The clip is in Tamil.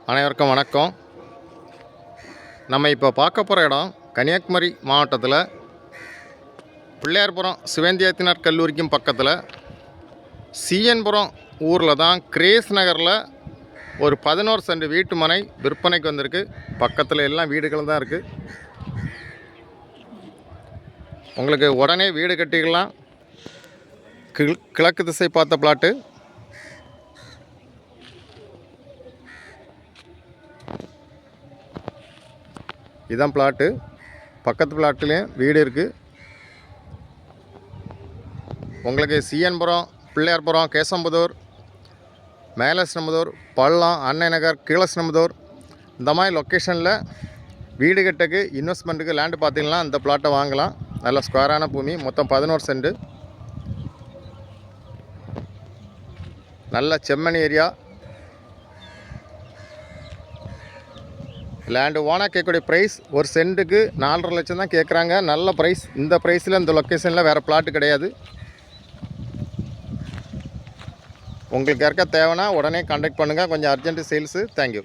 அனைவருக்கும் வணக்கம். நம்ம இப்போ பார்க்க போகிற இடம் கன்னியாகுமரி மாவட்டத்தில் பிள்ளையார்புரம் சிவேந்தியத்தினர் கல்லூரிக்கும் பக்கத்தில் சிஎன்புரம் ஊரில் தான் கிரேஸ் நகரில் ஒரு 11 சென்ட் வீட்டு மனை விற்பனைக்கு வந்திருக்கு. பக்கத்தில் எல்லாம் வீடுகள் தான் இருக்குது. உங்களுக்கு உடனே வீடு கட்டிக்கலாம். கிழக்கு திசை பார்த்த பிளாட்டு. இதுதான் பிளாட்டு. பக்கத்து பிளாட்லேயும் வீடு இருக்குது. உங்களுக்கு சிஎன்புரம், பிள்ளையார்புரம், கேசம்புதூர், மேலஸ்ரம்புதூர், பள்ளம், அன்னை நகர், கீழஸ்ரம்புதூர் இந்த மாதிரி லொக்கேஷனில் வீடு கட்டுக்கு இன்வெஸ்ட்மெண்ட்டுக்கு லேண்டு பார்த்தீங்கன்னா இந்த பிளாட்டை வாங்கலாம். நல்ல ஸ்கொயரான பூமி. மொத்தம் 11 சென்ட். நல்ல செம்மணி ஏரியா. லேண்டு ஓனாக கேட்கக்கூடிய ப்ரைஸ் ஒரு சென்ட்டுக்கு 4.5 லட்சம் தான் கேட்குறாங்க. நல்ல ப்ரைஸ். இந்த ப்ரைஸில் இந்த லொக்கேஷனில் வேறு பிளாட்டு கிடையாது. உங்களுக்கு யாருக்கா தேவைன்னா உடனே கான்டாக்ட் பண்ணுங்கள். கொஞ்சம் அர்ஜென்ட்டு சேல்ஸு. தேங்க்யூ.